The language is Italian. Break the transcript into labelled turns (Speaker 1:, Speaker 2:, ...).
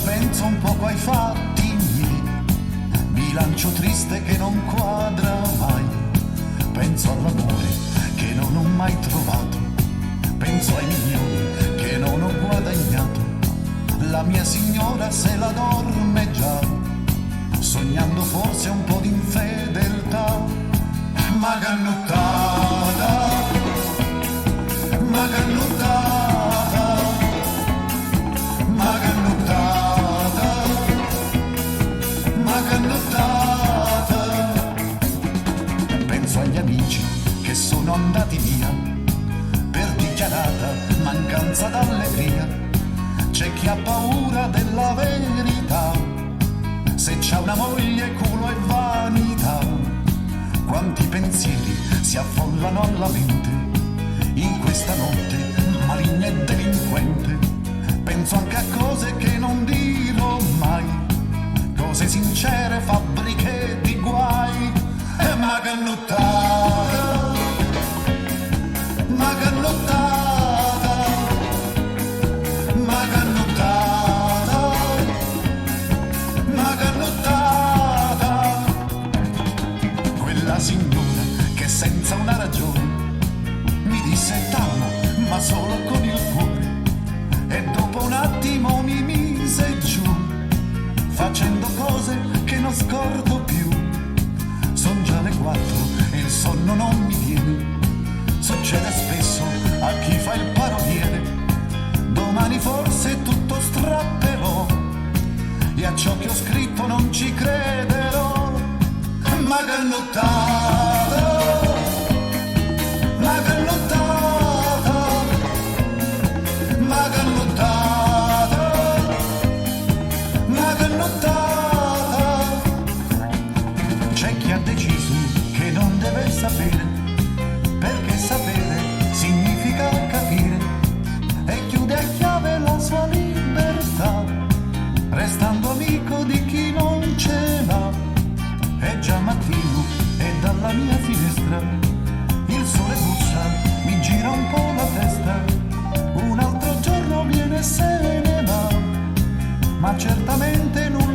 Speaker 1: penso un poco ai fatti miei, bilancio triste che non quadra mai. Penso all'amore che non ho mai trovato, penso ai milioni che non ho guadagnato. La mia signora se la dorme già, sognando forse un po' di infedeltà. Maganuttata, maganuttata, maganuttata, maganuttata. Penso agli amici che sono andati via per dichiarata mancanza d'allegria. C'è chi ha paura della verità, se c'ha una moglie culo e vanità. Quanti pensieri si affollano alla mente in questa notte maligna e delinquente. Penso anche a cose che non dirò mai, cose sincere, fabbriche di guai. E maganuttata, maganuttata, maganuttata, maganuttata. Quella signora che senza una ragione mi disse t'amo, ma solo con il cuore, e dopo un attimo mi mise giù, facendo cose che non scordo più. Son già le 4 e il sonno non mi viene, succede spesso a chi fa il paroliere. Domani forse tutto strapperò e a ciò che ho scritto non ci crederò. Maganuttata, maganuttata, maganuttata, maganuttata. C'è chi ha deciso che non deve sapere, perché sapere significa capire, e chiude a chiave la sua libertà, restando amico di chi non ce l'ha. È già mattino e dalla mia finestra il sole bussa, mi gira un po' la testa. Un altro giorno viene e se ne va, ma certamente non